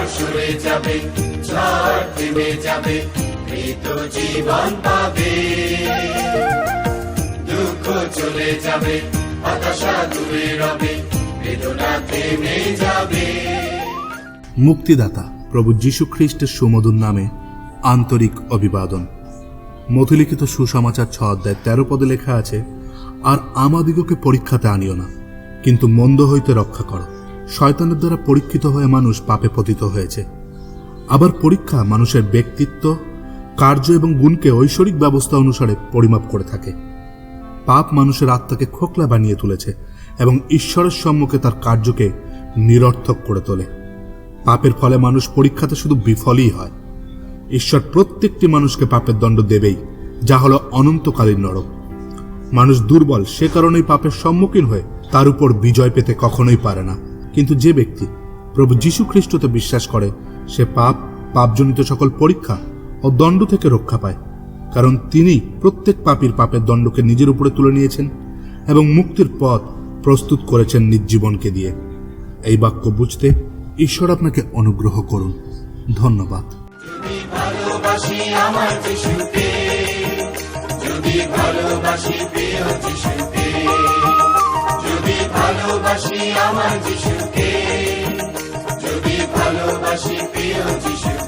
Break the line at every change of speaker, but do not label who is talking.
অন্ধকার সরে যাবে, ঝড় থেমে যাবে, মৃত জীবন পাবে। দুঃখ চলে যাবে, হতাশা দূরে রবে, বেদনা থেমে যাবে।
মুক্তিদাতা প্রভু যীশু খ্রিস্টের সুমধুর নামে আন্তরিক অভিবাদন। মথিলিখিত সুসমাচার 6 অধ্যায় 13 পদে লেখা আছে, আর আমাদিগকে পরীক্ষাতে আনিও না, কিন্তু মন্দ হইতে রক্ষা করো। শয়তানের দ্বারা পরীক্ষিত হয়ে মানুষ পাপে পতিত হয়েছে। আবার পরীক্ষা মানুষের ব্যক্তিত্ব, কার্য এবং গুণকে ঐশ্বরিক ব্যবস্থা অনুসারে পরিমাপ করে থাকে। পাপ মানুষের আত্মাকে খোকলা বানিয়ে তুলেছে এবং ঈশ্বরের সম্মুখে তার কার্যকে নিরর্থক করে তোলে। পাপের ফলে মানুষ পরীক্ষাতে শুধু বিফলই হয়। ঈশ্বর প্রত্যেকটি মানুষকে পাপের দণ্ড দেবেই, যা হলো অনন্তকালীন নরক। মানুষ দুর্বল, সে কারণেই পাপের সম্মুখীন হয়ে তার উপর বিজয় পেতে কখনোই পারে না। কিন্তু যে ব্যক্তি প্রভু যীশু খ্রিস্টতে বিশ্বাস করে, সে পাপজনিত সকল পরীক্ষা ও দণ্ড থেকে রক্ষা পায়, কারণ তিনি প্রত্যেক পাপীর পাপের দণ্ডকে নিজের উপরে তুলে নিয়েছেন এবং মুক্তির পথ প্রস্তুত করেছেন নিজ জীবনকে দিয়ে। এই বাক্য বুঝতে ঈশ্বর আপনাকে অনুগ্রহ করুন। ধন্যবাদ।
যদি ভালোবাসি আমার যিশুকে, যদি ভালোবাসি প্রিয় যিশুকে, যদি ভালোবাসি আমার যিশুকে, যদি ভালোবাসি প্রিয় যিশুকে।